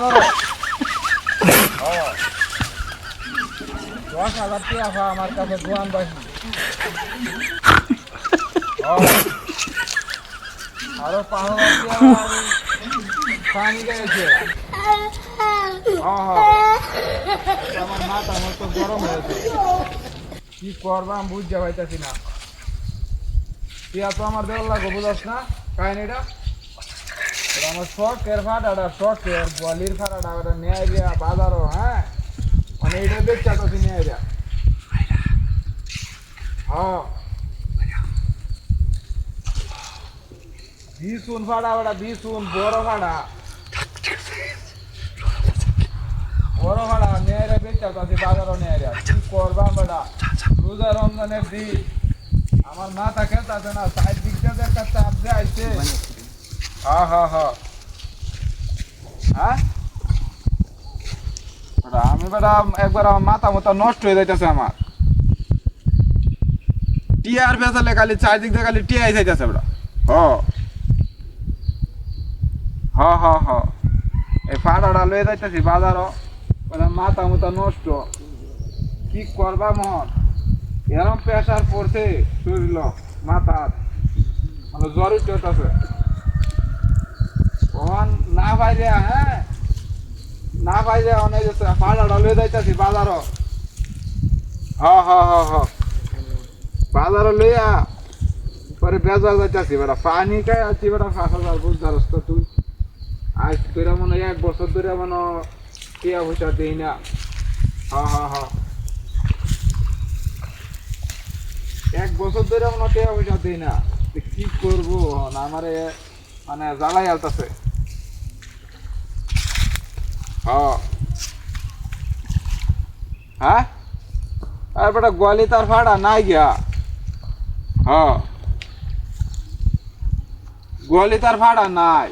10,000 টাকা আমার কাছে দোয়ান বাসি আরো 5,000 টাকা পানি গেছে আমার মাথা মতো গরম হয়েছে কি করবা আমি বুঝতে পাইতেছি না টিয়া তো আমার দেওয়ার লাগো বুঝাস না কাহিনিটা আমার শখের ফাটাটা শখের বলির ফাটাটা ওটা নেয় দিয়া বাজারও হ্যাঁ মানে এইটা দেখতে তো নেয় দিয়া হ্যাঁ বিশুন ফাটা ওটা বিশুন বড় ফাটা বড় ফাটা নেয় রে দেখতে তো বাজারও নেয় দিয়া কি করবা বেটা রোজা রমজানের দিন আমার মাথা খেলতে না সাইড দিকটা একটা চাপ দিয়ে আইছে হ্যাঁ হ্যাঁ হ্যাঁ হ্যাঁ আমি বেটা একবার আমার মাথা মতো নষ্ট হয়ে যাইতেছে আমার টিয়ার ফেসালে খালি চারদিক দিয়ে খালি টিয়াই যাইতেছে বেটা হ হ হ হ এই ফাটাটা লয়ে যাইতেছি বাজারও মাথা মতো নষ্ট কি করবা মন এরম প্রেশার পড়ছে শরীর মাথার মানে জ্বর উঠতেছে না পাইলে হ্যাঁ না পাইলে অনেক ফাটাটা লয়ে যাইতেছি বাজারও হ হ হ হ বাজারও লইয়া পরে বেজার যাইতেছি বেটা পানি খাই আছি বেটা 5,000 বুঝতে তো তুই আজ তোরা মনে হয় 1 বছর ধরে মনে টিয়া পয়সা দিই না হ্যাঁ হ্যাঁ হ্যাঁ 1 বছর ধরে মনে টিয়া পয়সা দিই না কি করবো আমারে মানে জ্বালাই আলতাছে হ্যাঁ আর বেটা গোয়ালি তার ফাটা নাই গিয়া গোয়ালি তার ফাটা নাই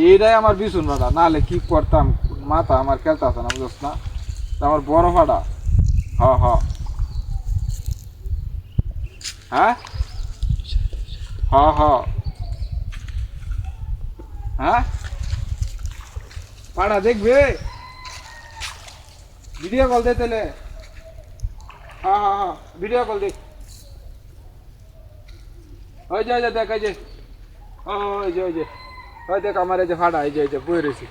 এইটাই আমার বিছুন ফাটা নাহলে কি করতাম মাথা আমার খেলতে আসে না বুঝছ না আমার বড় ফাটা হ্যাঁ হ্যাঁ ফাটা দেখবে ভিডিও কল দে তাহলে হ্যাঁ ভিডিও কল দে ওই যে দেখ এই যে ওই যে দেখ আমার এই যে ফাটা এই যে বই রয়েছে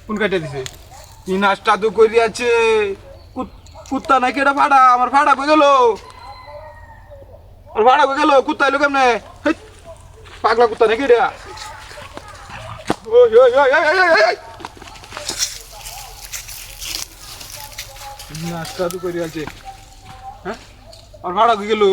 কোন কাটে দিছে কি নাস্তা তো করে আছে কুত্তা নাকি এটা ফাটা আমার ফাটা কই গেল আর ফাটা কই গেল কুত্তা এলো কেমনে পাগলা কুত্তা নাকি এটা নাস্তা তো করে আছে হ্যাঁ আর ভাড়া কই গেল